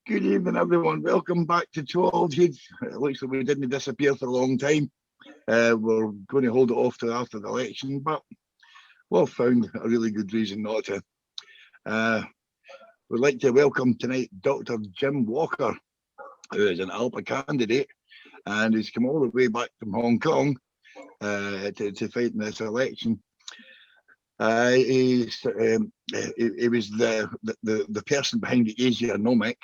Good evening, everyone. Welcome back to Twa Auld Heids. It looks like we didn't disappear for a long time. We're going to hold it off till after the election, but we've found a really good reason not to. We'd like to welcome tonight Dr. Jim Walker, who is an ALPA candidate and who's come all the way back from Hong Kong to fight in this election. He was the person behind the Asiamoney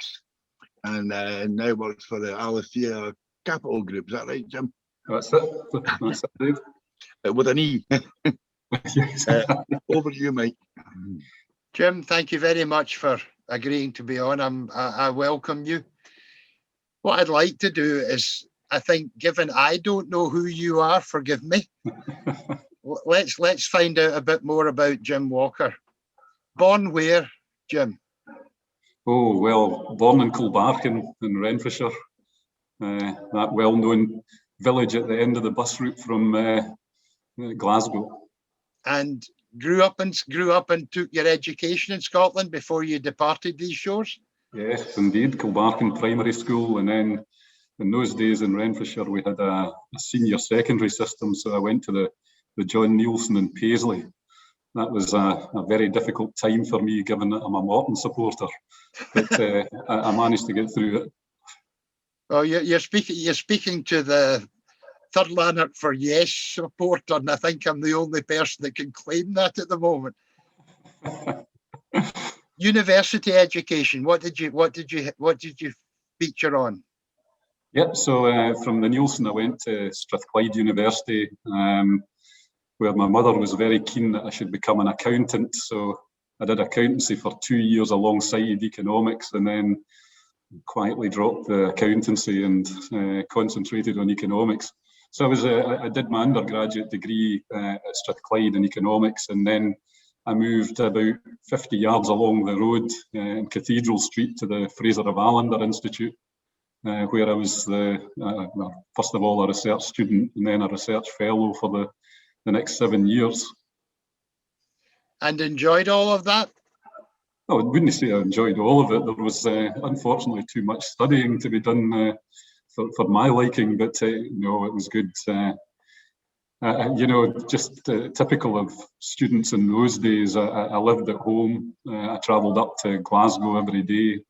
and now works for the Aletheia Capital group. Is that right, Jim? That's it, Dave. With an E. Over to you, Mike. Jim, thank you very much for agreeing to be on. I welcome you. What I'd like to do is, I think, given I don't know who you are, forgive me, let's find out a bit more about Jim Walker. Born where, Jim? Oh, well, born in Kilbarchan in Renfrewshire, that well-known village at the end of the bus route from Glasgow. And grew up and took your education in Scotland before you departed these shores? Yes, indeed, Kilbarchan Primary School, and then in those days in Renfrewshire we had a senior secondary system, so I went to the John Neilson in Paisley. That was a very difficult time for me, given that I'm a Morton supporter, but I managed to get through it. Oh, you're speaking to the third Lanark for Yes supporter, and I think I'm the only person that can claim that at the moment. University education. What did you feature on? Yep. So from the Neilson, I went to Strathclyde University, where my mother was very keen that I should become an accountant. So I did accountancy for 2 years alongside economics, and then quietly dropped the accountancy and concentrated on economics. So I did my undergraduate degree at Strathclyde in economics, and then I moved about 50 yards along the road in Cathedral Street to the Fraser of Allender Institute, where I was first of all a research student and then a research fellow for the next 7 years. And enjoyed all of that? I wouldn't say I enjoyed all of it. There was unfortunately too much studying to be done for my liking, but no, it was good. Just typical of students in those days. I lived at home. I travelled up to Glasgow every day,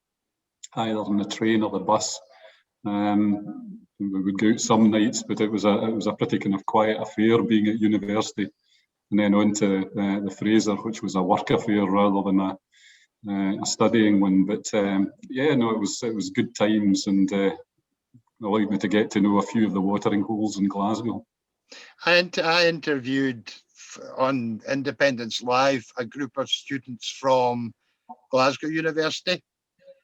either on the train or the bus. We would go out some nights, but it was a pretty kind of quiet affair being at university, and then on to the Fraser, which was a work affair rather than a studying one. But yeah, no, it was good times, and allowed me to get to know a few of the watering holes in Glasgow. And I interviewed on Independence Live a group of students from Glasgow University.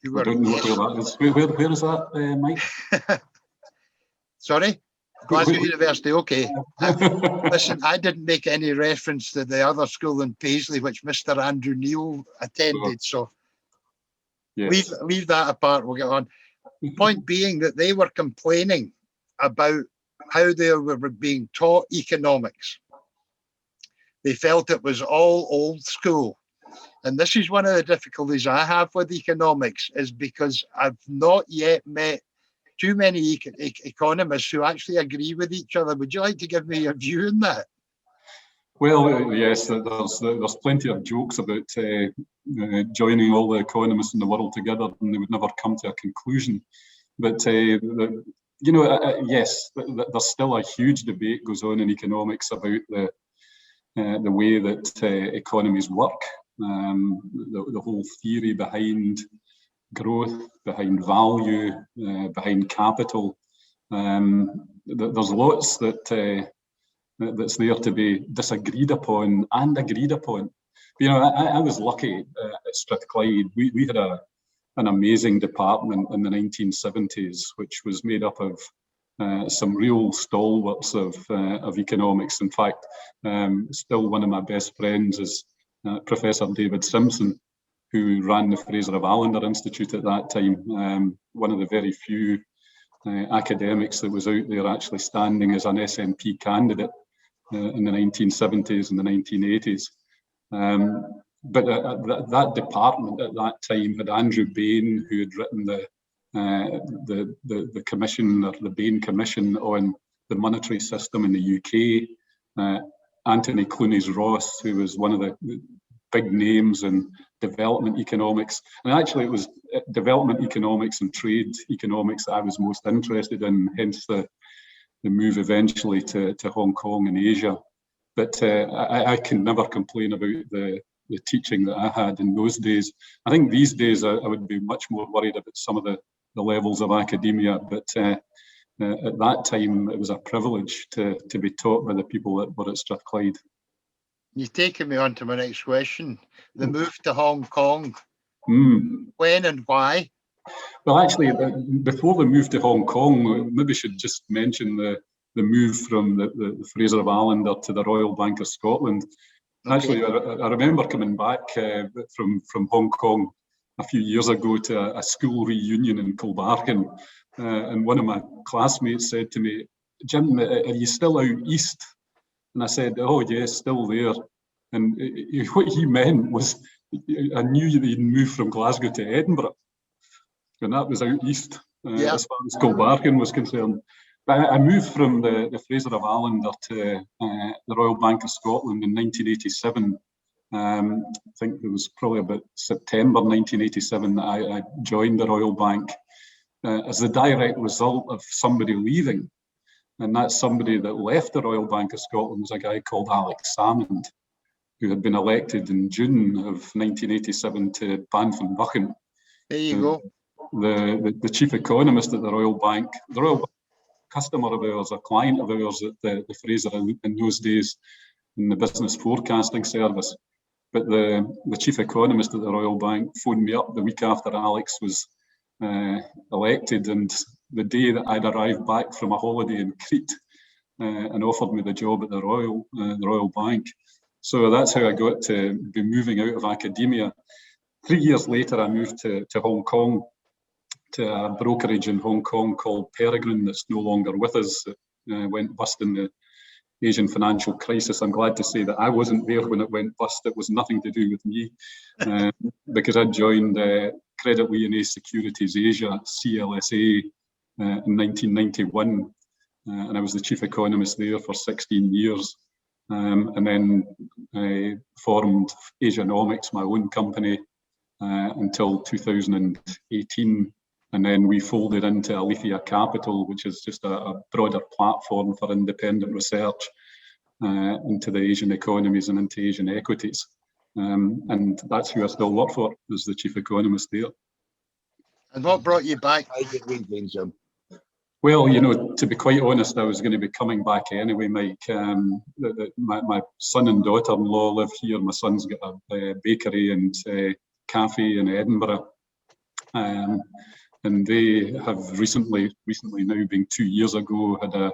I don't know where that is. Where is that, Mike? Sorry? Glasgow University, okay. Listen, I didn't make any reference to the other school in Paisley, which Mr. Andrew Neil attended, so yes. Leave that apart, we'll get on. Point being that they were complaining about how they were being taught economics. They felt it was all old school. And this is one of the difficulties I have with economics, is because I've not yet met too many economists who actually agree with each other. Would you like to give me your view on that? Well, yes, there's plenty of jokes about joining all the economists in the world together and they would never come to a conclusion. But, yes, there's still a huge debate goes on in economics about the way that economies work, the whole theory behind growth, behind value, behind capital. There's lots that's there to be disagreed upon and agreed upon. You know, I was lucky at Strathclyde. We had an amazing department in the 1970s, which was made up of some real stalwarts of economics. In fact, still one of my best friends is Professor David Simpson, who ran the Fraser of Allender Institute at that time. One of the very few academics that was out there actually standing as an SNP candidate in the 1970s and the 1980s. But that department at that time had Andrew Bain, who had written the commission, or the Bain Commission on the monetary system in the UK. Anthony Clooney's Ross, who was one of the big names in development economics. And actually it was development economics and trade economics that I was most interested in, hence the move eventually to Hong Kong and Asia. But I can never complain about the teaching that I had in those days. I think these days I would be much more worried about some of the levels of academia, but at that time it was a privilege to be taught by the people that were at Strathclyde. You've taken me on to my next question. The move to Hong Kong. When and why? Well, actually, before the move to Hong Kong, maybe should just mention the move from the Fraser of Allender to the Royal Bank of Scotland. Okay. Actually, I remember coming back from Hong Kong a few years ago to a school reunion in Kilbarchan, and one of my classmates said to me, "Jim, are you still out east?" And I said, "Oh yes, still there." And what he meant was, I knew that he'd moved from Glasgow to Edinburgh, and that was out east, as far as Kilbarchan was concerned. But I moved from the Fraser of Allender to the Royal Bank of Scotland in 1987. I think it was probably about September 1987 that I joined the Royal Bank as the direct result of somebody leaving. And that somebody that left the Royal Bank of Scotland was a guy called Alex Salmond, who had been elected in June of 1987 to Banff Buchan. There you go. The chief economist at the Royal Bank, the Royal Bank, customer of ours, a client of ours at the Fraser in those days in the business forecasting service. But the chief economist at the Royal Bank phoned me up the week after Alex was elected, and the day that I'd arrived back from a holiday in Crete, and offered me the job at the Royal Bank. So that's how I got to be moving out of academia. 3 years later, I moved to Hong Kong, to a brokerage in Hong Kong called Peregrine that's no longer with us. It went bust in the Asian financial crisis. I'm glad to say that I wasn't there when it went bust. It was nothing to do with me, because I joined Credit Lyonnais Securities Asia, CLSA, in 1991, and I was the chief economist there for 16 years. And then I formed Asianomics, my own company, until 2018. And then we folded into Aletheia Capital, which is just a broader platform for independent research into the Asian economies and into Asian equities. And that's who I still work for, as the chief economist there. And what brought you back? Well, you know, to be quite honest, I was going to be coming back anyway, Mike. My son and daughter-in-law live here. My son's got a bakery and cafe in Edinburgh. And they have recently now, being 2 years ago, had a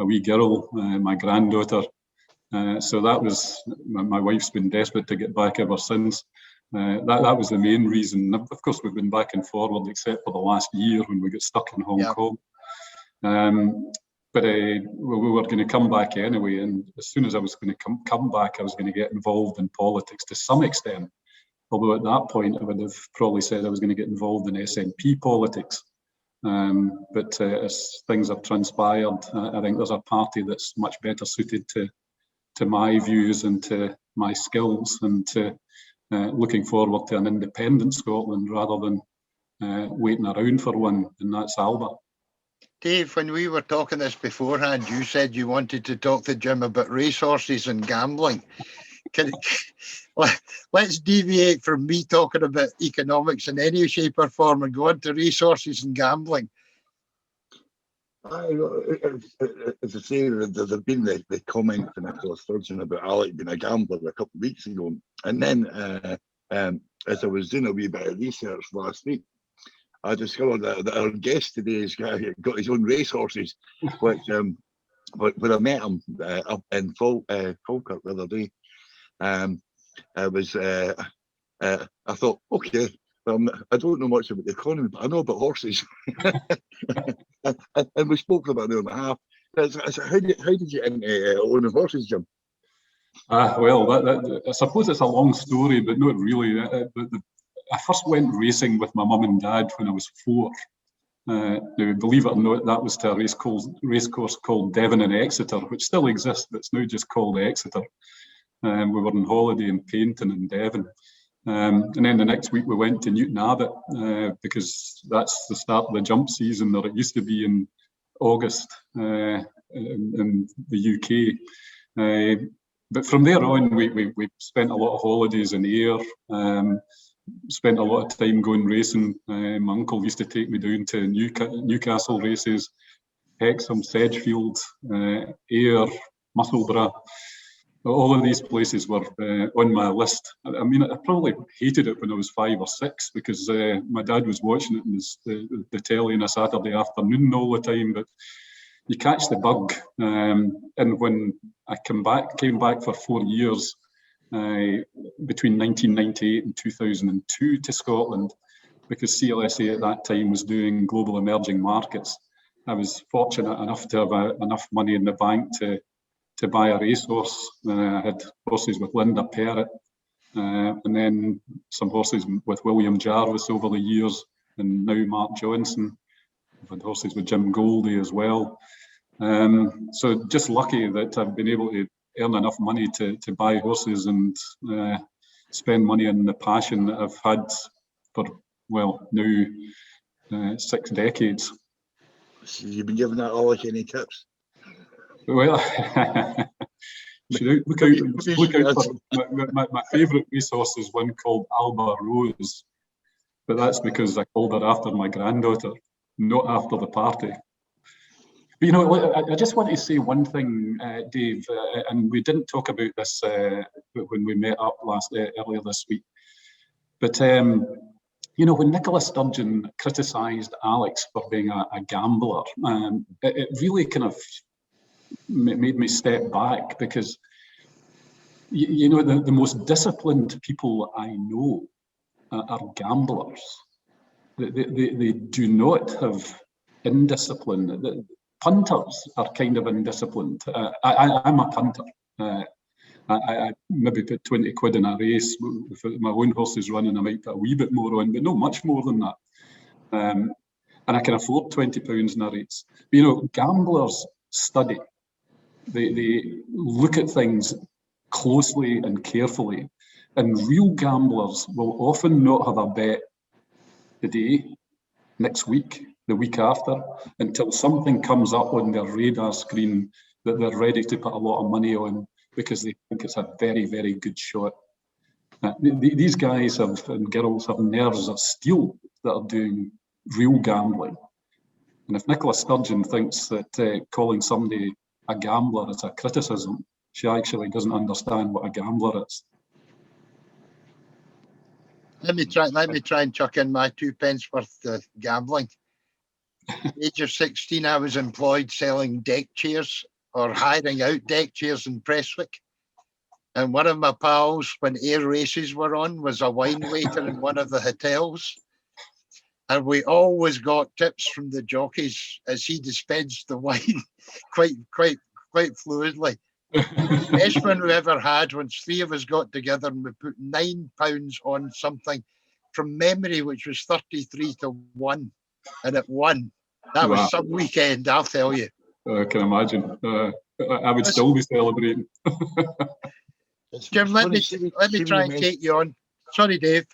wee girl, my granddaughter. So that was, my wife's been desperate to get back ever since. That was the main reason. Of course, we've been back and forward, except for the last year when we got stuck in Hong Kong. But we were going to come back anyway, and as soon as I was going to come back, I was going to get involved in politics to some extent. Although at that point, I would have probably said I was going to get involved in SNP politics. But as things have transpired, I think there's a party that's much better suited to my views and to my skills, and to looking forward to an independent Scotland rather than waiting around for one, and that's ALBA. Dave, when we were talking this beforehand, you said you wanted to talk to Jim about racehorses and gambling. Let's deviate from me talking about economics in any shape or form and go on to racehorses and gambling. As I say, there's been the comment from Nicholas Sturgeon about Alec being a gambler a couple of weeks ago. And then as I was doing a wee bit of research last week, I discovered that our guest today has got his own racehorses, which when I met him up in Falkirk the other day, I thought, okay, I don't know much about the economy, but I know about horses. and we spoke for about an hour and a half. So how did you into owning horses, Jim? Well, I suppose it's a long story, but not really. I first went racing with my mum and dad when I was 4. Now, believe it or not, that was to a racecourse called Devon and Exeter, which still exists, but it's now just called Exeter. We were on holiday in Paignton in Devon. And then the next week we went to Newton Abbot because that's the start of the jump season, or it used to be in August in the UK. But from there on, we spent a lot of holidays in Ayr, spent a lot of time going racing. My uncle used to take me down to Newcastle races, Hexham, Sedgefield, Ayr, Musselburgh. All of these places were on my list. I mean, I probably hated it when I was 5 or 6 because my dad was watching it in the telly on a Saturday afternoon all the time. But you catch the bug. And when I came back for 4 years, between 1998 and 2002 to Scotland, because CLSA at that time was doing global emerging markets. I was fortunate enough to have enough money in the bank to buy a racehorse. I had horses with Linda Perrott, and then some horses with William Jarvis over the years, and now Mark Johnson. I've had horses with Jim Goldie as well. So just lucky that I've been able to earn enough money to buy horses and spend money on the passion that I've had for, well, now 6 decades. So you've been giving that all any tips? Well, look out for my favourite racehorse is one called Alba Rose, but that's because I called her after my granddaughter, not after the party. But, you know, I just want to say one thing, Dave, and we didn't talk about this when we met up earlier this week. But you know, when Nicola Sturgeon criticised Alex for being a gambler, it really kind of made me step back, because you know, the most disciplined people I know are gamblers. They do not have indiscipline. Punters are kind of indisciplined. I'm a punter. I maybe put 20 quid in a race. If my own horse is running, I might put a wee bit more on, but not much more than that. And I can afford £20 in a race. But, you know, gamblers study. They look at things closely and carefully. And real gamblers will often not have a bet today, next week, the week after, until something comes up on their radar screen that they're ready to put a lot of money on because they think it's a very, very good shot. These guys and girls have nerves of steel that are doing real gambling. And if Nicola Sturgeon thinks that calling somebody a gambler is a criticism, she actually doesn't understand what a gambler is. Let me try and chuck in my 2 pence worth of gambling. At the age of 16, I was employed selling deck chairs or hiring out deck chairs in Prestwick. And one of my pals, when Ayr races were on, was a wine waiter in one of the hotels. And we always got tips from the jockeys as he dispensed the wine quite fluidly. The best one we ever had, once 3 of us got together and we put £9 on something from memory, which was 33-1, and it won. That was some weekend, I'll tell you. I can imagine. I would still be celebrating. Jim, let me try and take you on. Sorry, Dave.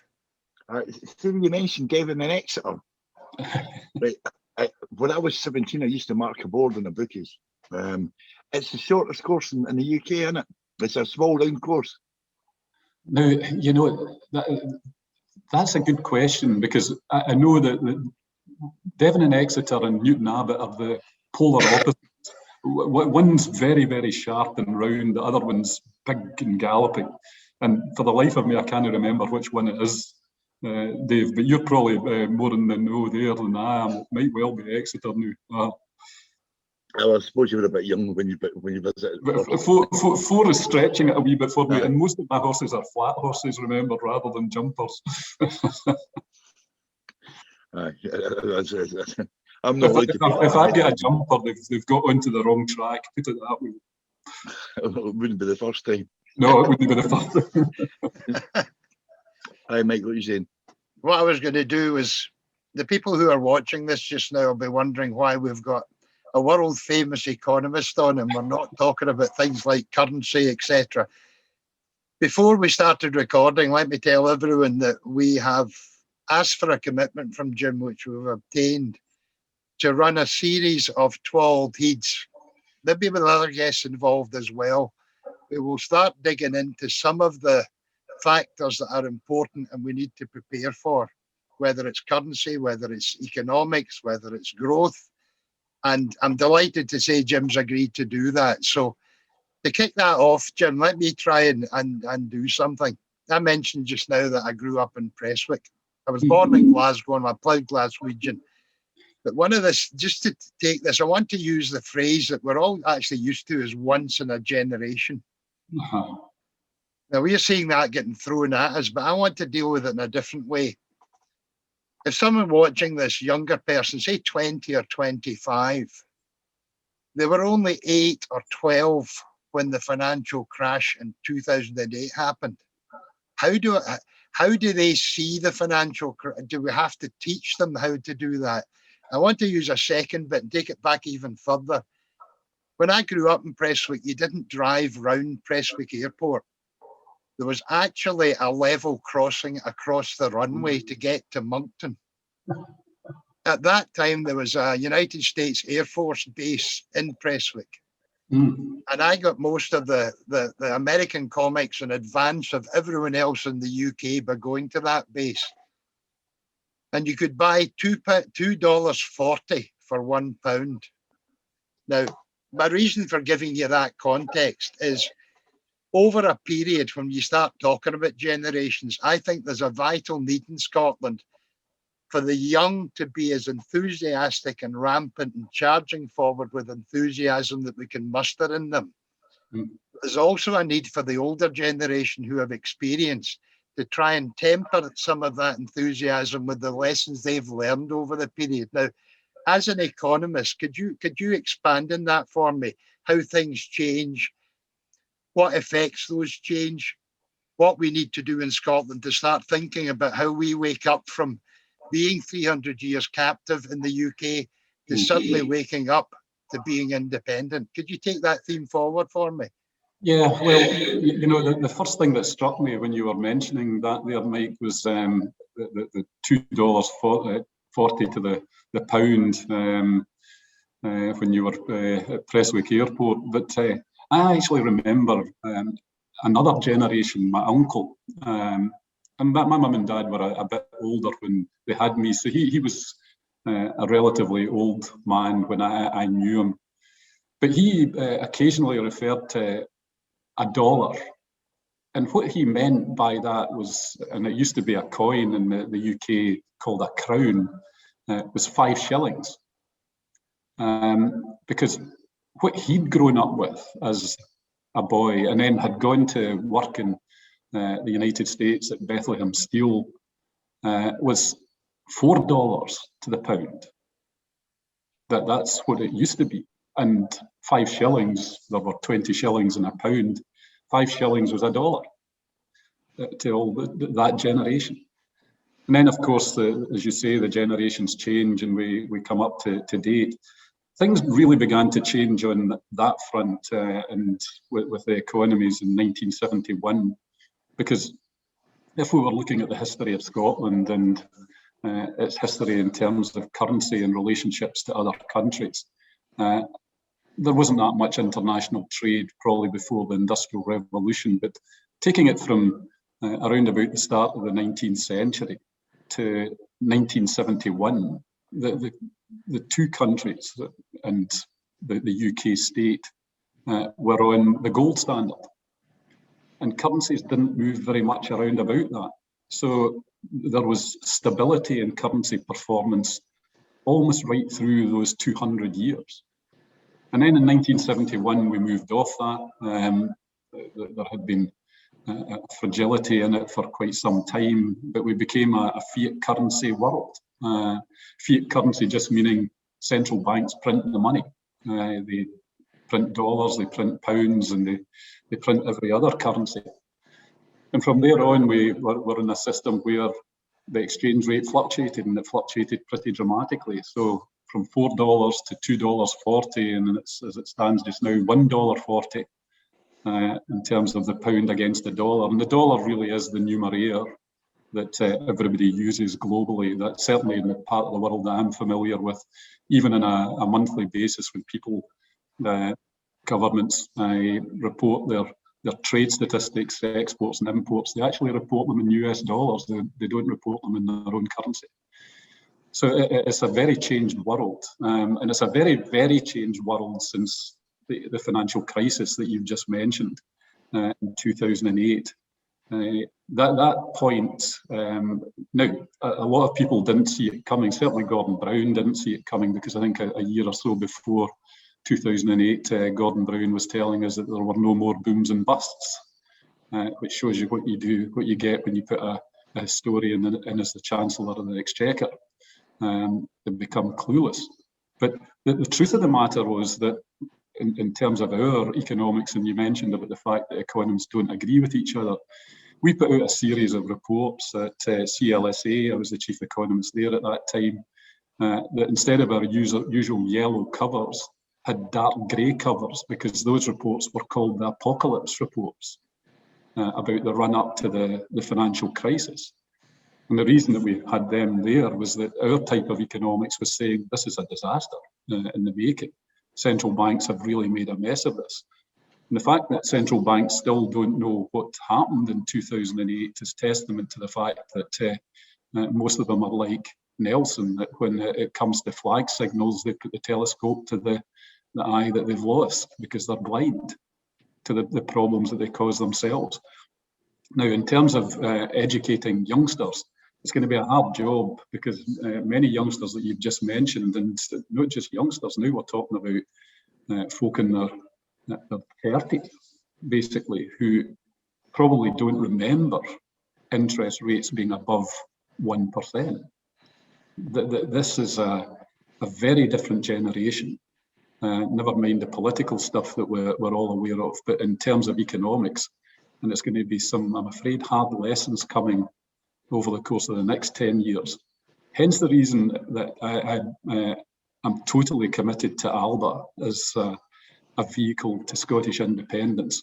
You mentioned Devon and Exeter. Right. When I was 17, I used to mark a board on the bookies. It's the shortest course in the UK, isn't it? It's a small round course. Now, you know, that's a good question, because I know that Devon and Exeter and Newton Abbot are the polar opposites. One's very, very sharp and round, the other one's big and galloping. And for the life of me, I can't remember which one it is, Dave, but you're probably more in the know there than I am. It might well be Exeter now. I suppose you were a bit young when you visited. Four is stretching it a wee bit for me, and most of my horses are flat horses, remember, rather than jumpers. I'm not looking. If I get a jumper, they've got onto the wrong track. Put it that way. It wouldn't be the first time. No, it wouldn't be the first. Hi, Mike. What are you saying? What I was going to do was the people who are watching this just now will be wondering why we've got a world famous economist on and we're not talking about things like currency, etc. Before we started recording, let me tell everyone that we have asked for a commitment from Jim, which we've obtained, to run a series of Twa Auld Heids. There'll be other guests involved as well. We will start digging into some of the factors that are important and we need to prepare for, whether it's currency, whether it's economics, whether it's growth. And I'm delighted to say Jim's agreed to do that. So to kick that off, Jim, let me try and do something. I mentioned just now that I grew up in Prestwick. I was born in Glasgow and I'm a proud Glaswegian. But one of this, just to take this, I want to use the phrase that we're all actually used to as once in a generation. Now we're seeing that getting thrown at us, but I want to deal with it in a different way. If someone watching this, younger person, say 20 or 25, they were only 8 or 12 when the financial crash in 2008 happened. How do they see the financial crash? Do we have to teach them how to do that? I want to use a second bit and take it back even further. When I grew up in Prestwick, you didn't drive round Prestwick Airport. There was actually a level crossing across the runway to get to Moncton. At that time, there was a United States Air Force base in Prestwick. And I got most of the American comics in advance of everyone else in the UK by going to that base. And you could buy $2.40 for £1. Now, my reason for giving you that context is over a period when you start talking about generations, I think there's a vital need in Scotland for the young to be as enthusiastic and rampant and charging forward with enthusiasm that we can muster in them. There's also a need for the older generation who have experience to try and temper some of that enthusiasm with the lessons they've learned over the period. Now, as an economist, could you expand on that for me? How things change, what effects those change, what we need to do in Scotland to start thinking about how we wake up from being 300 years captive in the UK to suddenly waking up to being independent. Could you take that theme forward for me? Yeah, well, you know, the first thing that struck me when you were mentioning that there, Mike, was the $2.40 to the pound when you were at Prestwick Airport. But I actually remember another generation, my uncle, and my mum and dad were a bit older when they had me, so he was a relatively old man when I knew him. But he occasionally referred to a dollar. And what he meant by that was, and it used to be a coin in the UK called a crown, was 5 shillings. Because what he'd grown up with as a boy and then had gone to work in the United States at Bethlehem Steel was $4 to the pound. That's what it used to be. And 5 shillings, there were 20 shillings in a pound. 5 shillings was $1 to all that generation. And then, of course, as you say, the generations change and we come up to date. Things really began to change on that front and with the economies in 1971. Because if we were looking at the history of Scotland and its history in terms of currency and relationships to other countries, there wasn't that much international trade probably before the Industrial Revolution, but taking it from around about the start of the 19th century to 1971, the two countries and the UK state were on the gold standard, and currencies didn't move very much around about that. So there was stability in currency performance almost right through those 200 years. And then in 1971, we moved off that. There had been fragility in it for quite some time, but we became a fiat currency world. Fiat currency just meaning central banks print the money. They print dollars, they print pounds, and they print every other currency. And from there on, we're in a system where the exchange rate fluctuated, and it fluctuated pretty dramatically. So from $4 to $2.40, and as it stands just now, $1.40 in terms of the pound against the dollar. And the dollar really is the numeraire that everybody uses globally. That's certainly in the part of the world that I'm familiar with, even on a monthly basis when people, governments report their trade statistics, exports and imports, they actually report them in US dollars. They don't report them in their own currency. So it's a very changed world. And it's a very, very changed world since the financial crisis that you've just mentioned in 2008. That point, now, a lot of people didn't see it coming. Certainly Gordon Brown didn't see it coming, because I think a year or so before 2008, Gordon Brown was telling us that there were no more booms and busts, which shows you what you get when you put a historian in as the Chancellor of the Exchequer. They become clueless. But the truth of the matter was that in terms of our economics, and you mentioned about the fact that economists don't agree with each other, we put out a series of reports at CLSA. I was the chief economist there at that time, that instead of our usual yellow covers, had dark grey covers, because those reports were called the apocalypse reports, about the run-up to the financial crisis. And the reason that we had them there was that our type of economics was saying this is a disaster in the making. Central banks have really made a mess of this. And the fact that central banks still don't know what happened in 2008 is testament to the fact that most of them are like Nelson, that when it comes to flag signals, they put the telescope to the eye that they've lost, because they're blind to the problems that they cause themselves. Now, in terms of educating youngsters, it's going to be a hard job, because many youngsters that you've just mentioned, and not just youngsters, now we're talking about folk in their 30s, basically, who probably don't remember interest rates being above 1%. This is a very different generation. Never mind the political stuff that we're all aware of, but in terms of economics, and it's going to be some, I'm afraid, hard lessons coming over the course of the next 10 years. Hence the reason that I'm totally committed to ALBA as a vehicle to Scottish independence.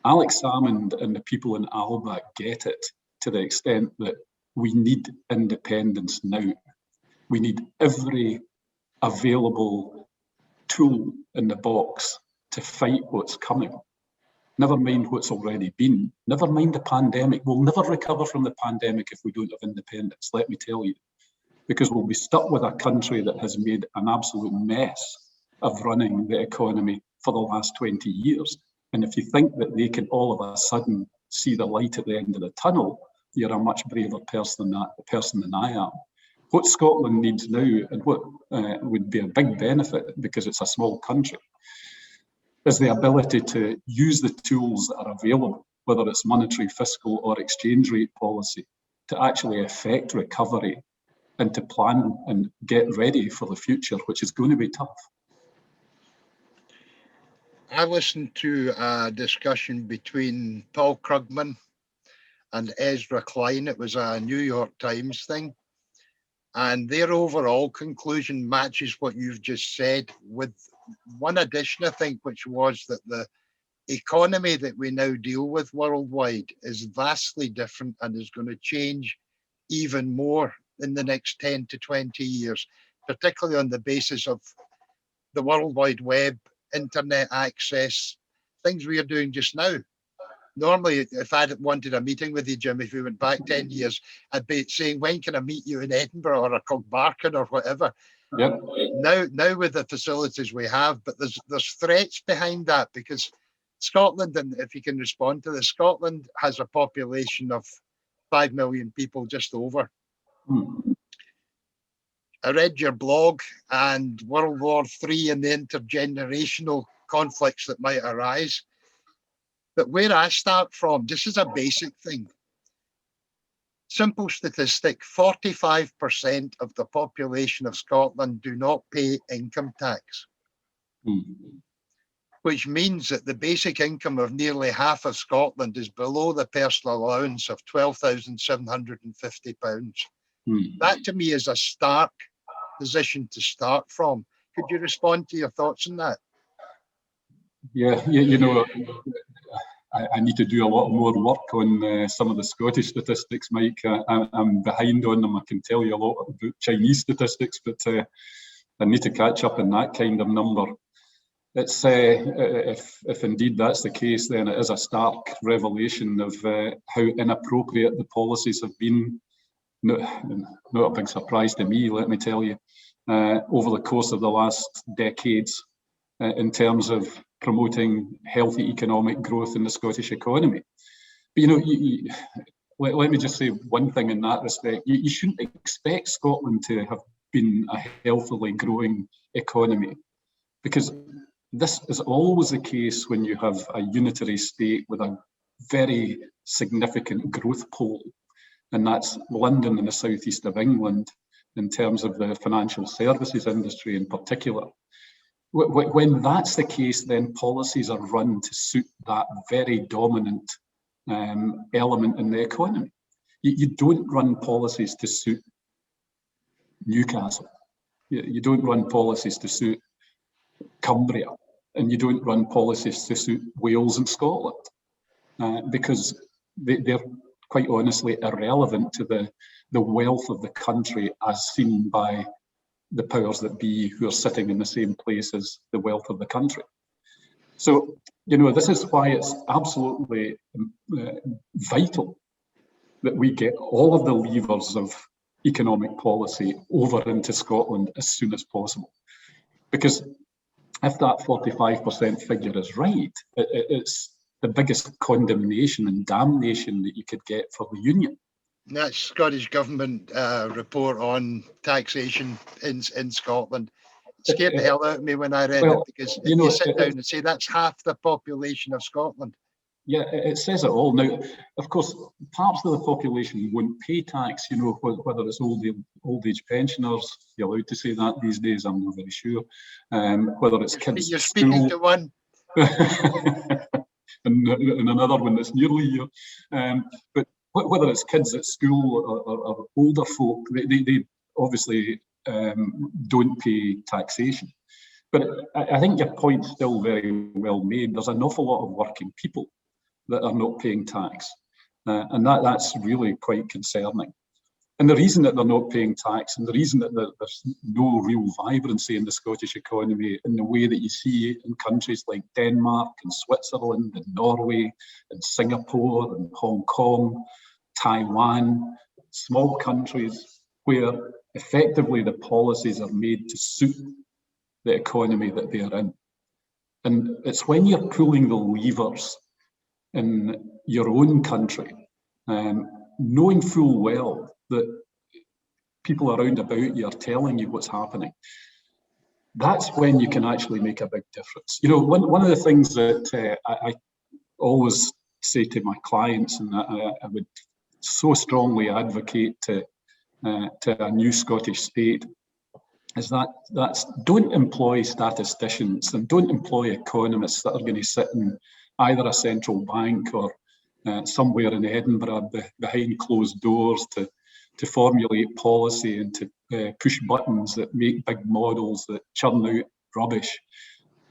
Alex Salmond and the people in ALBA get it, to the extent that we need independence now. We need every available tool in the box to fight what's coming. Never mind what's already been. Never mind the pandemic. We'll never recover from the pandemic if we don't have independence, let me tell you. Because we'll be stuck with a country that has made an absolute mess of running the economy for the last 20 years. And if you think that they can all of a sudden see the light at the end of the tunnel, you're a much braver person than I am. What Scotland needs now, and what would be a big benefit, because it's a small country, is the ability to use the tools that are available, whether it's monetary, fiscal or exchange rate policy, to actually affect recovery and to plan and get ready for the future, which is going to be tough. I listened to a discussion between Paul Krugman and Ezra Klein. It was a New York Times thing. And their overall conclusion matches what you've just said, with one addition, I think, which was that the economy that we now deal with worldwide is vastly different and is going to change even more in the next 10 to 20 years, particularly on the basis of the World Wide Web, internet access, things we are doing just now. Normally, if I wanted a meeting with you, Jim, if we went back 10 years, I'd be saying, when can I meet you in Edinburgh or a Cockbarkin or whatever? Yep. Now with the facilities we have, but there's threats behind that, because Scotland, and if you can respond to this, Scotland has a population of 5 million people, just over. I read your blog, and World War III and the intergenerational conflicts that might arise. But where I start from, this is a basic thing. Simple statistic, 45% of the population of Scotland do not pay income tax. which means that the basic income of nearly half of Scotland is below the personal allowance of £12,750. That to me is a stark position to start from. Could you respond to your thoughts on that? Yeah, I need to do a lot more work on some of the Scottish statistics, Mike. I'm behind on them. I can tell you a lot about Chinese statistics, but I need to catch up on that kind of number. It's if indeed that's the case, then it is a stark revelation of how inappropriate the policies have been. Not a big surprise to me, let me tell you, over the course of the last decades in terms of promoting healthy economic growth in the Scottish economy. But let me just say one thing in that respect. You shouldn't expect Scotland to have been a healthily growing economy, because this is always the case when you have a unitary state with a very significant growth pole, and that's London and the southeast of England in terms of the financial services industry in particular. When that's the case, then policies are run to suit that very dominant element in the economy. You don't run policies to suit Newcastle. You don't run policies to suit Cumbria, and you don't run policies to suit Wales and Scotland, because they're quite honestly irrelevant to the wealth of the country as seen by the powers that be, who are sitting in the same place as the wealth of the country. So, this is why it's absolutely vital that we get all of the levers of economic policy over into Scotland as soon as possible. Because if that 45% figure is right, it's the biggest condemnation and damnation that you could get for the Union. That Scottish Government report on taxation in Scotland scared the hell out of me when I read it, because you sit down and say that's half the population of Scotland. Yeah, it says it all. Now, of course, parts of the population won't pay tax, whether it's old age pensioners, you're allowed to say that these days, I'm not very sure. Whether it's kids. You're speaking to one. and another one that's nearly here. But whether it's kids at school or older folk, they obviously don't pay taxation. But I think your point's still very well made. There's an awful lot of working people that are not paying tax. And that's really quite concerning. And the reason that they're not paying tax, and the reason that there's no real vibrancy in the Scottish economy in the way that you see in countries like Denmark and Switzerland and Norway and Singapore and Hong Kong, Taiwan, small countries where effectively the policies are made to suit the economy that they are in. And it's when you're pulling the levers in your own country, knowing full well that people around about you are telling you what's happening, that's when you can actually make a big difference. One of the things that I always say to my clients, and I would so strongly advocate to a new Scottish state, is that's don't employ statisticians and don't employ economists that are going to sit in either a central bank or somewhere in Edinburgh behind closed doors to formulate policy and to push buttons that make big models that churn out rubbish.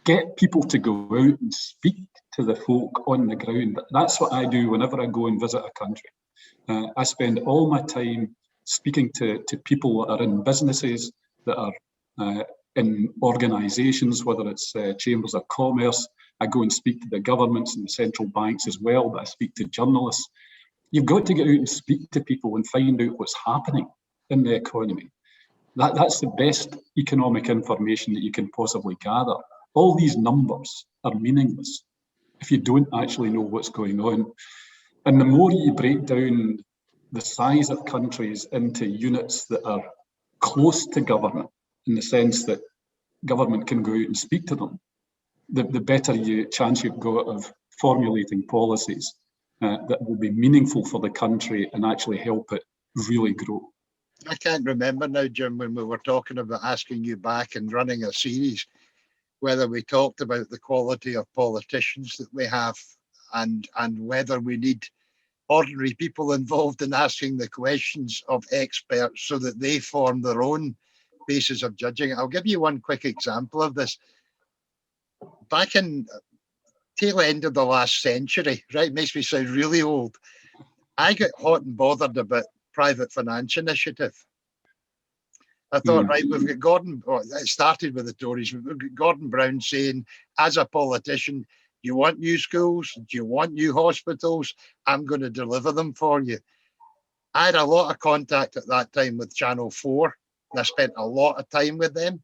Get people to go out and speak to the folk on the ground. That's what I do whenever I go and visit a country. I spend all my time speaking to people that are in businesses, that are in organisations, whether it's chambers of commerce. I go and speak to the governments and the central banks as well, but I speak to journalists. You've got to get out and speak to people and find out what's happening in the economy. That's the best economic information that you can possibly gather. All these numbers are meaningless if you don't actually know what's going on. And the more you break down the size of countries into units that are close to government, in the sense that government can go out and speak to them, the better chance you've got of formulating policies that will be meaningful for the country and actually help it really grow. I can't remember now, Jim, when we were talking about asking you back and running a series. whether we talked about the quality of politicians that we have, and whether we need ordinary people involved in asking the questions of experts so that they form their own basis of judging. I'll give you one quick example of this. Back in tail end of the last century, right, makes me sound really old, I got hot and bothered about private finance initiative. I thought, right, we've got Gordon, it started with the Tories, we've got Gordon Brown saying, as a politician, you want new schools? Do you want new hospitals? I'm going to deliver them for you. I had a lot of contact at that time with Channel 4, and I spent a lot of time with them.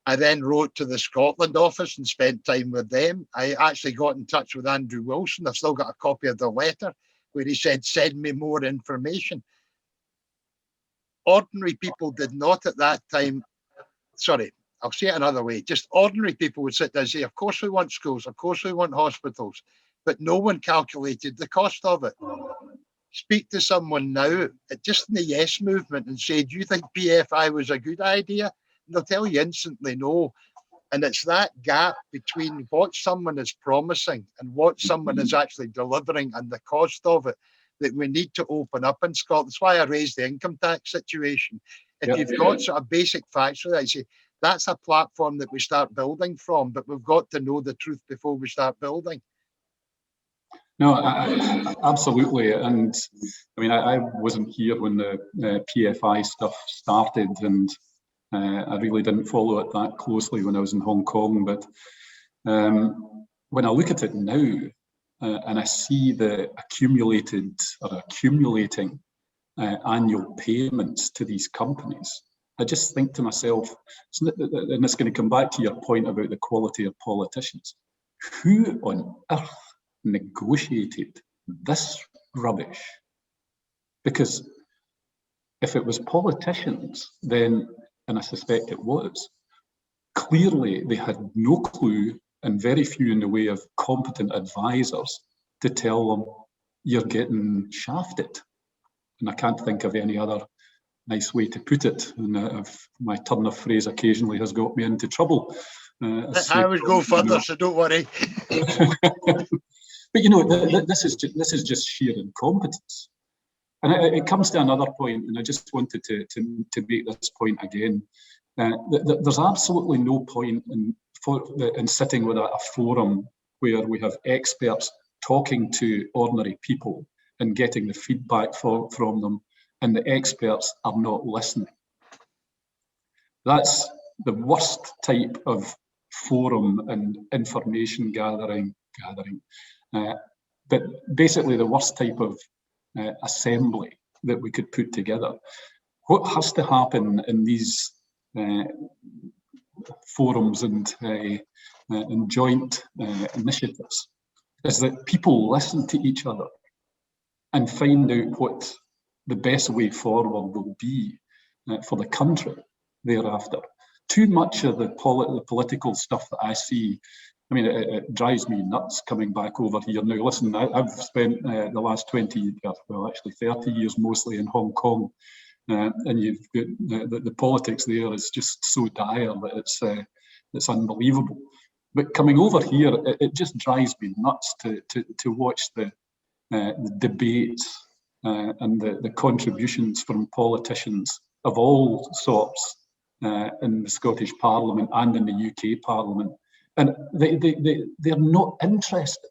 I then wrote to the Scotland office and spent time with them. I actually got in touch with Andrew Wilson. I've still got a copy of the letter where he said, send me more information. Ordinary people did not at that time, sorry, I'll say it another way. Just ordinary people would sit there and say, of course we want schools, of course we want hospitals, but no one calculated the cost of it. Speak to someone now, just in the yes movement, and say, do you think PFI was a good idea? And they'll tell you instantly no. And it's that gap between what someone is promising and what someone is actually delivering and the cost of it that we need to open up in Scotland. That's why I raised the income tax situation. If you've got sort of basic facts for that, I say, that's a platform that we start building from, but we've got to know the truth before we start building. No, absolutely. And I mean, I wasn't here when the PFI stuff started, and I really didn't follow it that closely when I was in Hong Kong. But when I look at it now, and I see the accumulating annual payments to these companies, I just think to myself, and it's going to come back to your point about the quality of politicians, who on earth negotiated this rubbish? Because if it was politicians, then, and I suspect it was, clearly they had no clue and very few in the way of competent advisors to tell them you're getting shafted. And I can't think of any other nice way to put it. And my turn of phrase occasionally has got me into trouble. I would go further, so don't worry. But you know, this is just sheer incompetence. And it comes to another point, and I just wanted to make this point again. There's absolutely no point in sitting with a forum where we have experts talking to ordinary people and getting the feedback from them, and the experts are not listening. That's the worst type of forum and information gathering, but basically the worst type of assembly that we could put together. What has to happen in these forums and joint initiatives is that people listen to each other and find out what the best way forward will be for the country thereafter. Too much of the political stuff that I see, I mean, it drives me nuts coming back over here. Now, listen, I've spent the last 20, well, actually 30 years mostly in Hong Kong, and you've got the politics there is just so dire that it's unbelievable. But coming over here, it just drives me nuts to watch the debates and the contributions from politicians of all sorts in the Scottish Parliament and in the UK Parliament. And they're not interested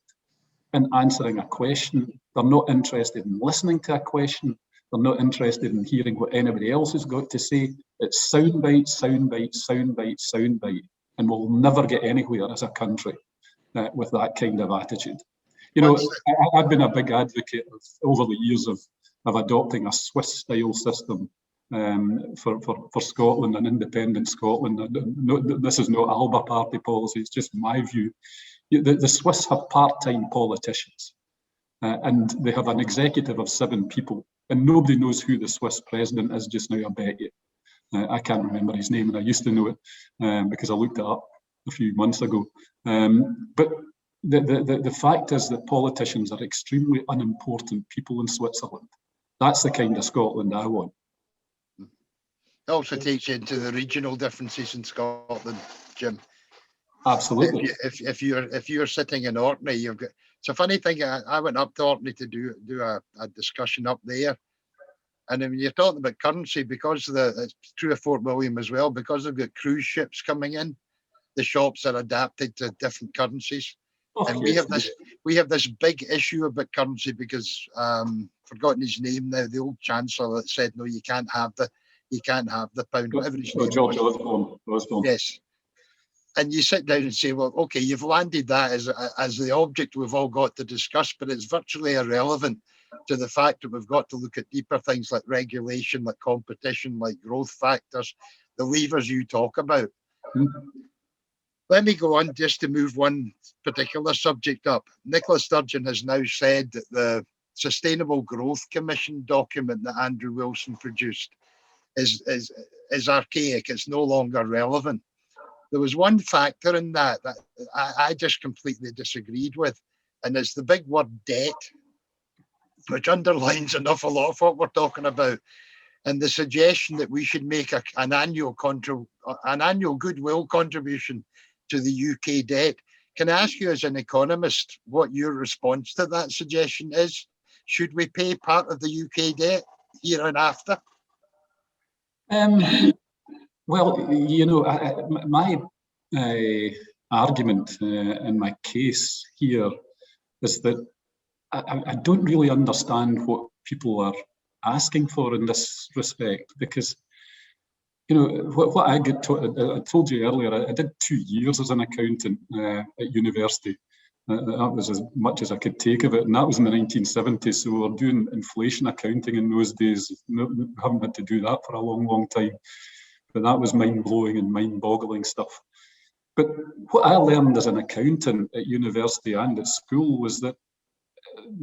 in answering a question. They're not interested in listening to a question. They're not interested in hearing what anybody else has got to say. It's soundbite, soundbite, soundbite, soundbite. And we'll never get anywhere as a country with that kind of attitude. You know, I've been a big advocate over the years of adopting a Swiss-style system for Scotland and independent Scotland. This is not Alba Party policy, it's just my view. The Swiss have part-time politicians and they have an executive of 7 people, and nobody knows who the Swiss president is just now, I bet you. I can't remember his name, and I used to know it because I looked it up a few months ago. But the fact is that politicians are extremely unimportant people in Switzerland. That's the kind of Scotland I want. It also takes you into the regional differences in Scotland, Jim. Absolutely. If you're sitting in Orkney, you've got. It's a funny thing. I went up to Orkney to do a discussion up there, and then when you're talking about currency, because it's true of Fort William as well, because they've got cruise ships coming in, the shops are adapted to different currencies. And we have this big issue about currency because forgotten his name now, the old chancellor that said no, you can't have the pound, whatever his name George was. Osborne. Yes. And you sit down and say, well, okay, you've landed that as the object we've all got to discuss, but it's virtually irrelevant to the fact that we've got to look at deeper things like regulation, like competition, like growth factors, the levers you talk about. Let me go on just to move one particular subject up. Nicola Sturgeon has now said that the Sustainable Growth Commission document that Andrew Wilson produced is archaic. It's no longer relevant. There was one factor in that I just completely disagreed with, and it's the big word debt, which underlines an awful lot of what we're talking about, and the suggestion that we should make an annual goodwill contribution to the UK debt. Can I ask you as an economist what your response to that suggestion is? Should we pay part of the UK debt here and after? Well, my argument and my case here is that I don't really understand what people are asking for in this respect, because what I get I told you earlier, I did 2 years as an accountant at university. That was as much as I could take of it, and that was in the 1970s. So we were doing inflation accounting in those days. We haven't had to do that for a long, long time. But that was mind-blowing and mind-boggling stuff. But what I learned as an accountant at university and at school was that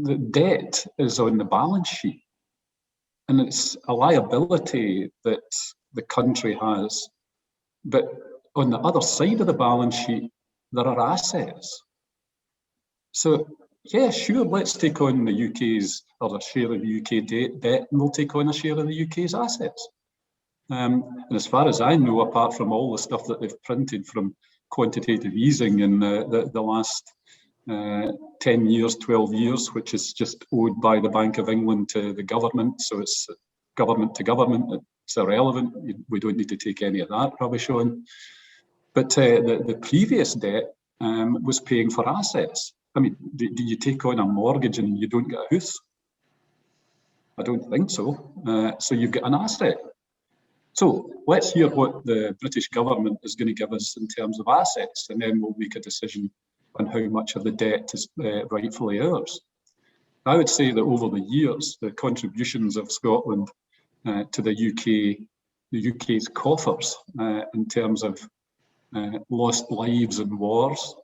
the debt is on the balance sheet, and it's a liability that the country has. But on the other side of the balance sheet, there are assets. So, yeah, sure, let's take on the UK's, or a share of the UK debt, and we'll take on a share of the UK's assets. And as far as I know, apart from all the stuff that they've printed from quantitative easing in the last 10 years, 12 years, which is just owed by the Bank of England to the government, so it's government to government, it's irrelevant. We don't need to take any of that rubbish on. But the previous debt was paying for assets. I mean, do you take on a mortgage and you don't get a house? I don't think so. So you've got an asset. So let's hear what the British government is going to give us in terms of assets, and then we'll make a decision on how much of the debt is rightfully ours. I would say that over the years, the contributions of Scotland to the UK's coffers in terms of lost lives in wars,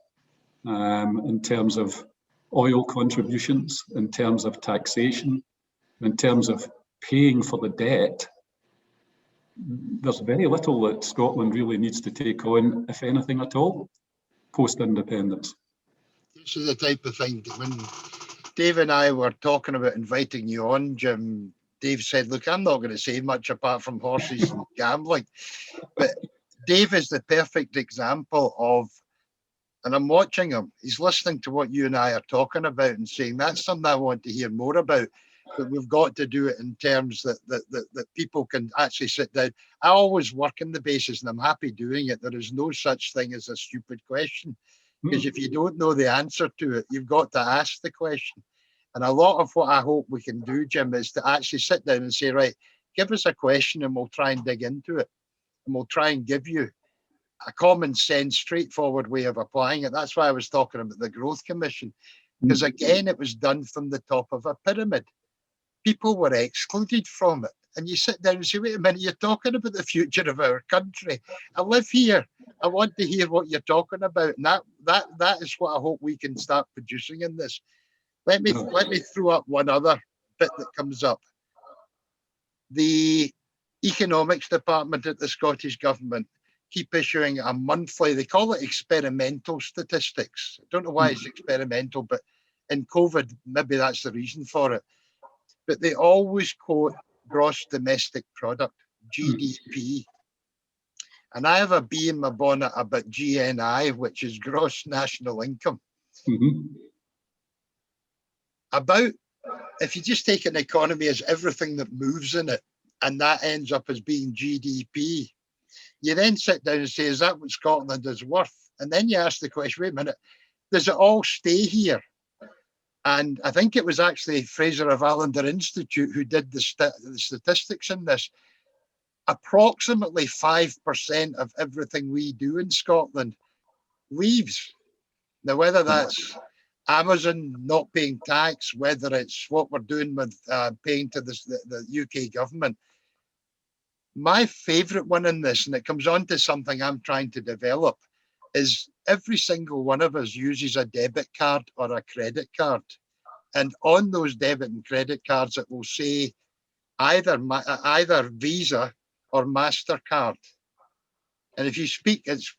in terms of oil contributions, in terms of taxation, in terms of paying for the debt, there's very little that Scotland really needs to take on, if anything at all, post-independence. This is the type of thing that when Dave and I were talking about inviting you on, Jim, Dave said, look, I'm not going to say much apart from horses and gambling. But Dave is the perfect example of, and I'm watching him, he's listening to what you and I are talking about and saying, that's something I want to hear more about. But we've got to do it in terms that people can actually sit down. I always work on the basis, and I'm happy doing it, there is no such thing as a stupid question. Because if you don't know the answer to it, you've got to ask the question. And a lot of what I hope we can do, Jim, is to actually sit down and say, right, give us a question and we'll try and dig into it. And we'll try and give you a common sense, straightforward way of applying it. That's why I was talking about the Growth Commission. Because again, it was done from the top of a pyramid. People were excluded from it. And you sit down and say, wait a minute, you're talking about the future of our country. I live here. I want to hear what you're talking about. And that is what I hope we can start producing in this. Let me throw up one other bit that comes up. The economics department at the Scottish Government keep issuing a monthly, they call it experimental statistics. I don't know why it's experimental, but in COVID, maybe that's the reason for it. But they always quote gross domestic product, GDP. And I have a bee in my bonnet about GNI, which is gross national income. About, if you just take an economy as everything that moves in it, and that ends up as being GDP, you then sit down and say, is that what Scotland is worth? And then you ask the question, wait a minute, does it all stay here? And I think it was actually Fraser of Allender Institute who did the statistics in this. Approximately 5% of everything we do in Scotland leaves. Now, whether that's Amazon not paying tax, whether it's what we're doing with paying to the UK government. My favourite one in this, and it comes on to something I'm trying to develop, is every single one of us uses a debit card or a credit card. And on those debit and credit cards, it will say either Visa or MasterCard. And if you speak, it's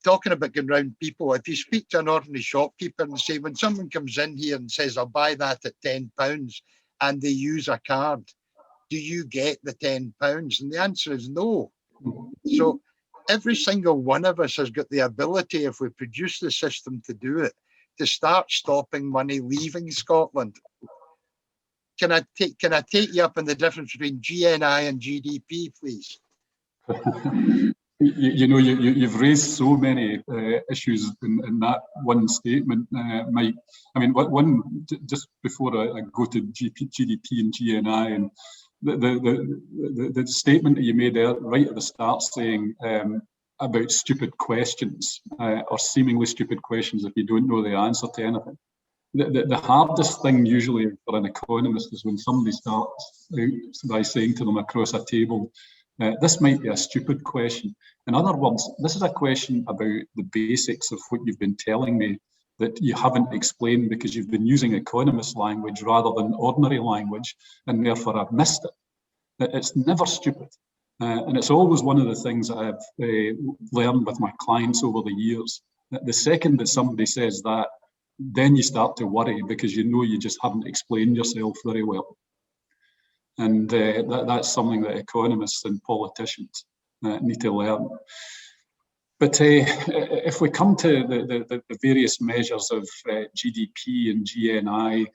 talking about going round people. If you speak to an ordinary shopkeeper and say, when someone comes in here and says, I'll buy that at £10, and they use a card, do you get the £10? And the answer is no. So every single one of us has got the ability, if we produce the system to do it, to start stopping money leaving Scotland. Can I take you up on the difference between GNI and GDP, please? You've raised so many issues in that one statement, Mike. I mean, just before I go to GDP and GNI, and the statement that you made there right at the start, saying about stupid questions or seemingly stupid questions if you don't know the answer to anything. The hardest thing usually for an economist is when somebody starts out by saying to them across a table, this might be a stupid question. In other words, this is a question about the basics of what you've been telling me that you haven't explained because you've been using economist language rather than ordinary language, and therefore I've missed it. It's never stupid. And it's always one of the things that I've learned with my clients over the years. That the second that somebody says that, then you start to worry because you know you just haven't explained yourself very well. And that's something that economists and politicians need to learn. But if we come to the various measures of GDP and GNI,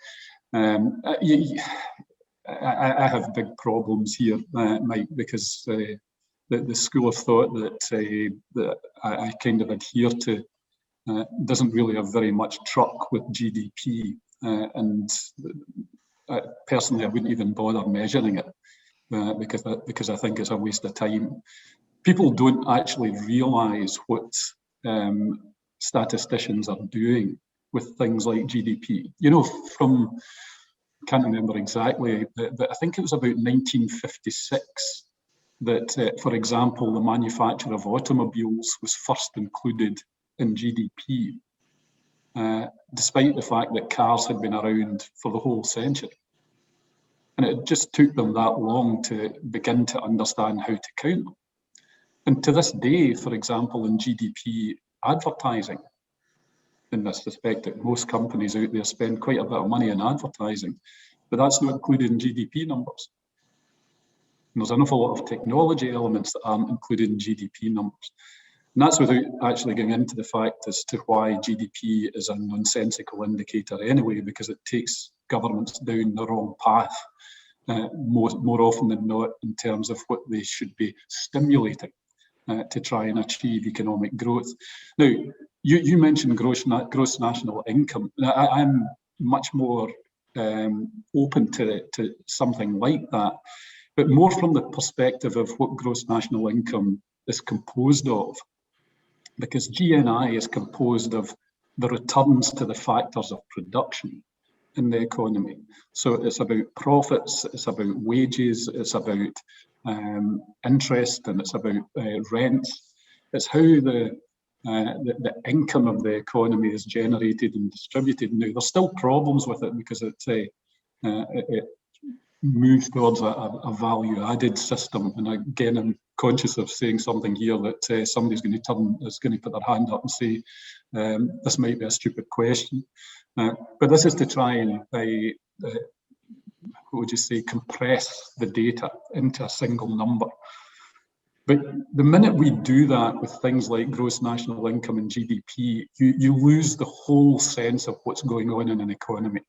I have big problems here, Mike, because the school of thought that I kind of adhere to doesn't really have very much truck with GDP, and personally I wouldn't even bother measuring it because I think it's a waste of time. People don't actually realise what statisticians are doing with things like GDP. You know, from, can't remember exactly, but I think it was about 1956 that, for example, the manufacture of automobiles was first included in GDP, despite the fact that cars had been around for the whole century. And it just took them that long to begin to understand how to count them. And to this day, for example, in GDP advertising, and I suspect that most companies out there spend quite a bit of money in advertising, but that's not included in GDP numbers. And there's an awful lot of technology elements that aren't included in GDP numbers. And that's without actually going into the fact as to why GDP is a nonsensical indicator anyway, because it takes governments down the wrong path more often than not in terms of what they should be stimulating to try and achieve economic growth. Now, you mentioned gross national income. I'm much more open to something like that, but more from the perspective of what gross national income is composed of. Because GNI is composed of the returns to the factors of production in the economy. So it's about profits, it's about wages, it's about interest, and it's about rents. It's how the income of the economy is generated and distributed. Now, there's still problems with it because it moves towards a value-added system. And again, I'm conscious of saying something here that somebody's going to put their hand up and say, this might be a stupid question. But this is to try and, what would you say, compress the data into a single number. But the minute we do that with things like gross national income and GDP, you lose the whole sense of what's going on in an economy.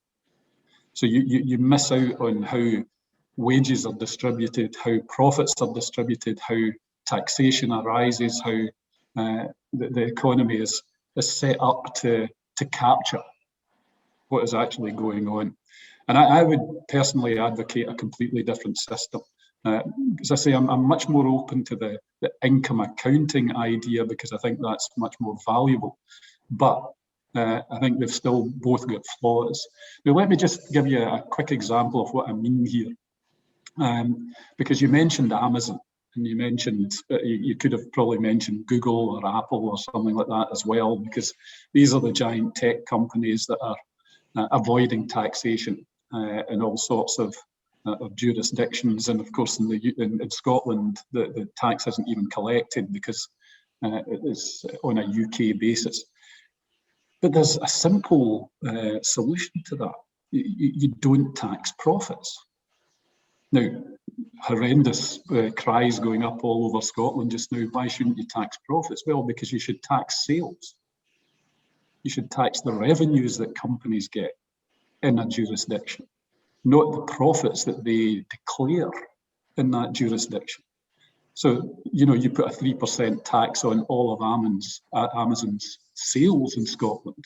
So you miss out on how wages are distributed, how profits are distributed, how taxation arises, how the economy is set up to capture what is actually going on. And I would personally advocate a completely different system. As I say, I'm much more open to the income accounting idea because I think that's much more valuable. But I think they've still both got flaws. Now, let me just give you a quick example of what I mean here. Because you mentioned Amazon, and you mentioned, you could have probably mentioned Google or Apple or something like that as well, because these are the giant tech companies that are avoiding taxation in all sorts of jurisdictions. And of course, in Scotland, the tax isn't even collected because it is on a UK basis. But there's a simple solution to that. You don't tax profits. Now, horrendous cries going up all over Scotland just now, why shouldn't you tax profits? Well, because you should tax sales. You should tax the revenues that companies get in a jurisdiction, not the profits that they declare in that jurisdiction. So, you put a 3% tax on all of Amazon's sales in Scotland,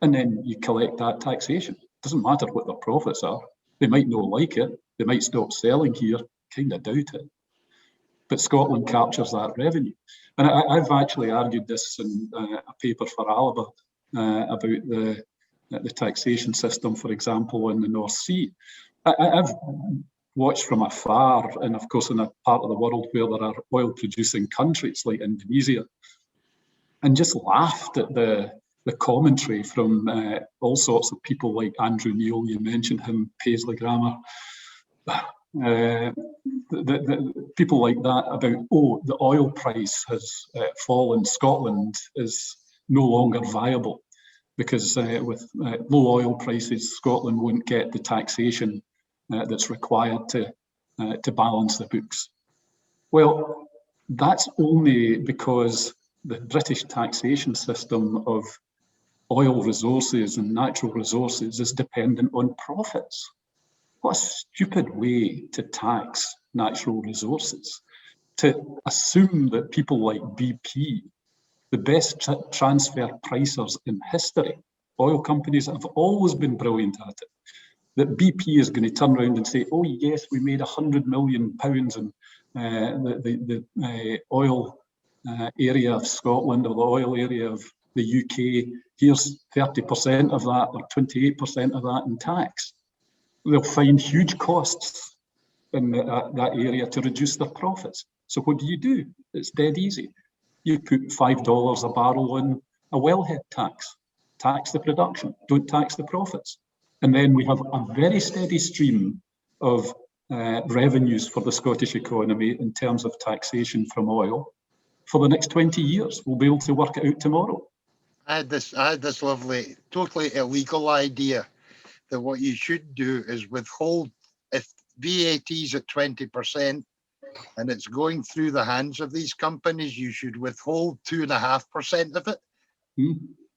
and then you collect that taxation. It doesn't matter what their profits are. They might not like it. They might stop selling here. Kind of doubt it. But Scotland captures that revenue. And I've actually argued this in a paper for Alba about the taxation system, for example, in the North Sea. I've watched from afar, and of course in a part of the world where there are oil-producing countries like Indonesia, and just laughed at the commentary from all sorts of people like Andrew Neil, you mentioned him, Paisley Grammar, the people like that about, the oil price has fallen, Scotland is no longer viable because with low oil prices, Scotland won't get the taxation that's required to balance the books. Well, that's only because the British taxation system of oil resources and natural resources is dependent on profits. What a stupid way to tax natural resources, to assume that people like BP, the best transfer pricers in history, oil companies have always been brilliant at it, that BP is going to turn around and say, oh yes, we made £100 million in the oil area of Scotland or the oil area of the UK, here's 30% of that or 28% of that in tax. They'll find huge costs in that area to reduce their profits. So what do? It's dead easy. You put $5 a barrel on a wellhead tax. Tax the production, don't tax the profits. And then we have a very steady stream of revenues for the Scottish economy in terms of taxation from oil for the next 20 years. We'll be able to work it out tomorrow. I had this lovely, totally illegal idea that what you should do is withhold, if VAT's at 20% and it's going through the hands of these companies, you should withhold 2.5% of it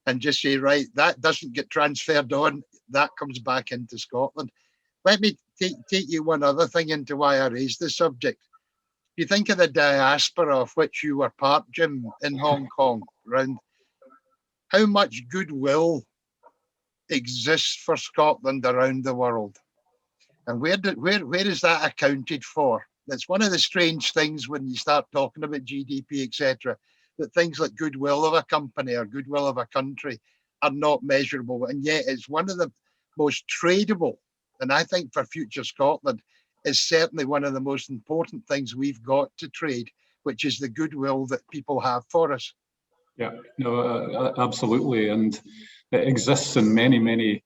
and just say, right, that doesn't get transferred on, that comes back into Scotland. Let me take you one other thing into why I raised the subject. You think of the diaspora of which you were part, Jim, in Hong Kong, around how much goodwill exists for Scotland around the world, and where is that accounted for? That's one of the strange things when you start talking about GDP, etc., that things like goodwill of a company or goodwill of a country are not measurable, and yet it's one of the most tradable. And I think for future Scotland is certainly one of the most important things we've got to trade, which is the goodwill that people have for us. Yeah, no, absolutely. And it exists in many, many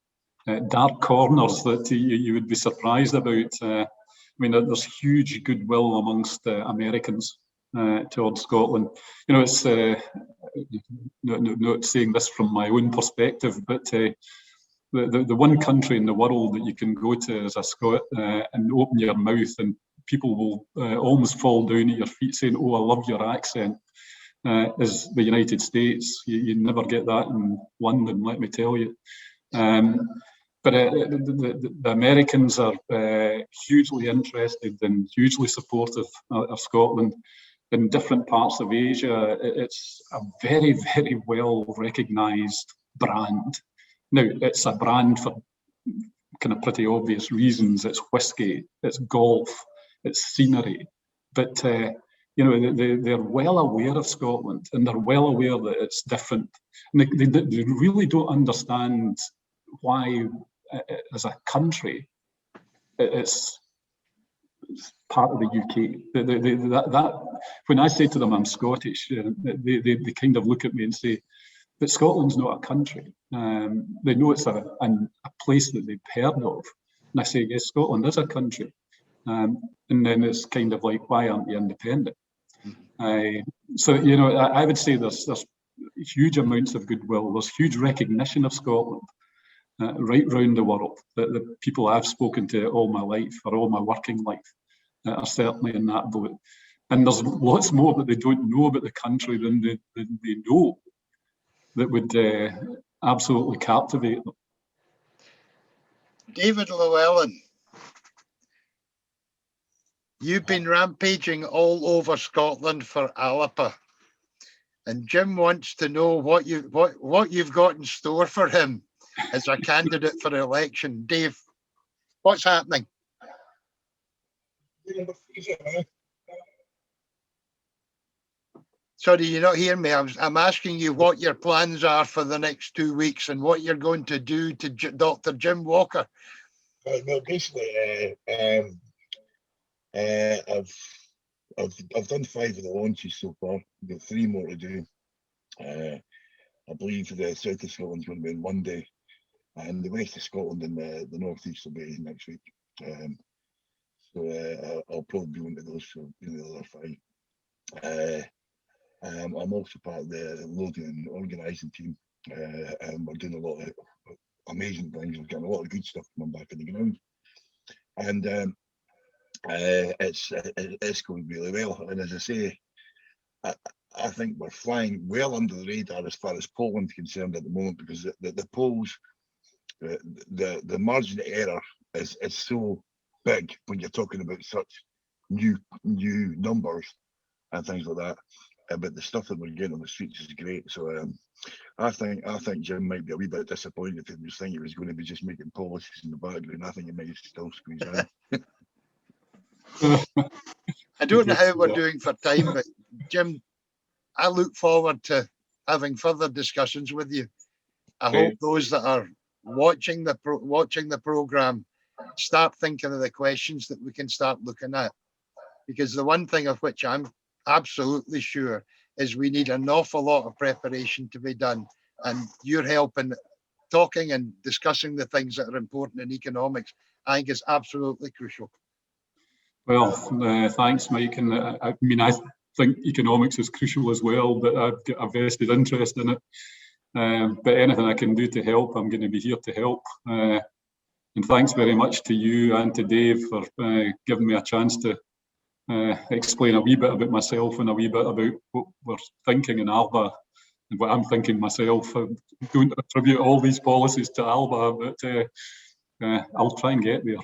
dark corners that you would be surprised about. I mean, there's huge goodwill amongst Americans towards Scotland. It's not saying this from my own perspective, but the one country in the world that you can go to as a Scot and open your mouth and people will almost fall down at your feet saying, "Oh, I love your accent," is the United States. You never get that in London, let me tell you. But the Americans are hugely interested and hugely supportive of Scotland. In different parts of Asia, it's a very, very well recognised brand. Now, it's a brand for kind of pretty obvious reasons. It's whiskey, it's golf, it's scenery. But, you know, they're well aware of Scotland, and they're well aware that it's different. And they really don't understand why, as a country, it's part of the UK. That when I say to them I'm Scottish, they kind of look at me and say, but Scotland's not a country. They know it's a place that they've heard of. And I say, yes, Scotland is a country. And then it's kind of like, why aren't you independent? So, you know, I would say there's huge amounts of goodwill. There's huge recognition of Scotland right round the world. The people I've spoken to all my life, or all my working life, are certainly in that boat. And there's lots more that they don't know about the country than they know that would absolutely captivate them. David Llewellyn, you've been rampaging all over Scotland for Aletheia, and Jim wants to know what you've got in store for him as a candidate for election. Dave, what's happening? Sorry, you not hear me? I'm asking you what your plans are for the next 2 weeks and what you're going to do to Dr. Jim Walker. Well, basically, I've done 5 of the launches so far. I've got 3 more to do. I believe the south of Scotland's going to be on Monday, and the west of Scotland and the northeast will be next week. So I'll probably be one of those for the other 5. I'm also part of the loading and organising team, and we're doing a lot of amazing things. We're getting a lot of good stuff coming back in the ground, and it's going really well. And as I say, I think we're flying well under the radar as far as Poland's concerned at the moment, because the polls, the margin of error is so big when you're talking about such new numbers and things like that. But the stuff that we're getting on the streets is great. So I think Jim might be a wee bit disappointed if he was thinking he was going to be just making policies in the background. I think he might still squeeze in. I don't know how we're doing for time, but Jim, I look forward to having further discussions with you. I hope those that are watching the program start thinking of the questions that we can start looking at, because the one thing of which I'm absolutely sure is we need an awful lot of preparation to be done, and your help in talking and discussing the things that are important in economics, I think, is absolutely crucial. Well, thanks, Mike. And I mean, I think economics is crucial as well, but I've got a vested interest in it. But anything I can do to help, I'm going to be here to help. And thanks very much to you and to Dave for giving me a chance to explain a wee bit about myself and a wee bit about what we're thinking in Alba and what I'm thinking myself. I don't attribute all these policies to Alba, but I'll try and get there.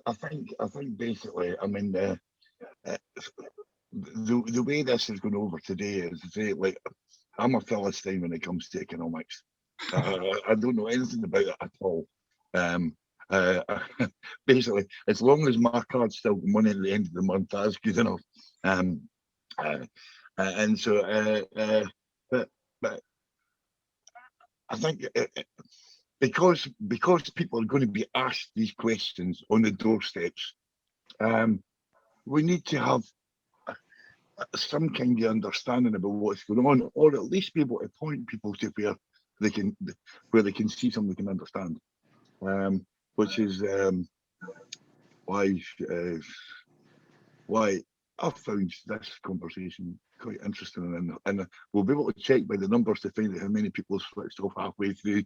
I think basically, I mean, the way this is going over today is to say, like, I'm a Philistine when it comes to economics. I don't know anything about it at all. Basically, as long as my card's still got money at the end of the month, that's good enough. And so, but I think because people are going to be asked these questions on the doorsteps, we need to have some kind of understanding about what's going on, or at least be able to point people to where they can see something they can understand. Which is why I found this conversation quite interesting, and we'll be able to check by the numbers to find out how many people switched off halfway through.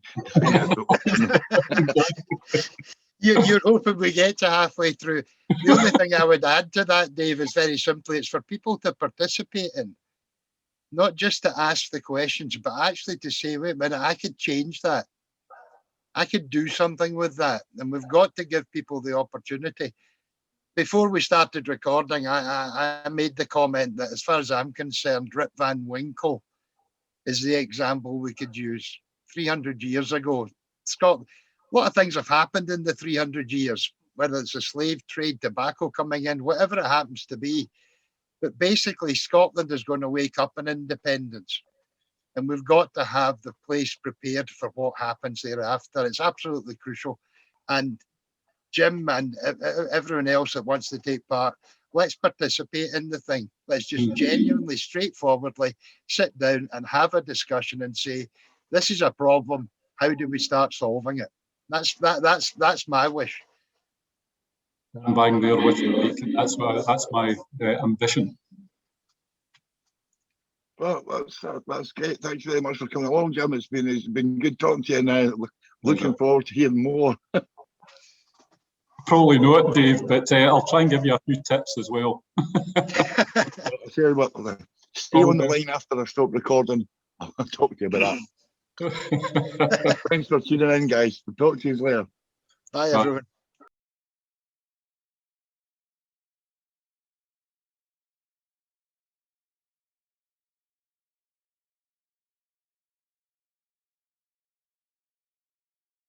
You're hoping we get to halfway through. The only thing I would add to that, Dave, is very simply it's for people to participate in, not just to ask the questions, but actually to say, wait a minute, I could change that. I could do something with that. And we've got to give people the opportunity. Before we started recording, I made the comment that as far as I'm concerned, Rip Van Winkle is the example we could use. 300 years ago, Scotland, a lot of things have happened in the 300 years, whether it's the slave trade, tobacco coming in, whatever it happens to be. But basically, Scotland is going to wake up in independence. And we've got to have the place prepared for what happens thereafter. It's absolutely crucial. And Jim and everyone else that wants to take part, let's participate in the thing. Let's just genuinely, straightforwardly sit down and have a discussion and say, this is a problem. How do we start solving it? That's my wish. I'm bang there with you, Mike. That's my ambition. Well, that's great. Thanks very much for coming along, Jim. It's been good talking to you, and looking forward to hearing more. Probably not, Dave, but I'll try and give you a few tips as well. Stay on the line after I stop recording. I'll talk to you about that. Thanks for tuning in, guys. We'll talk to you later. Bye, everyone.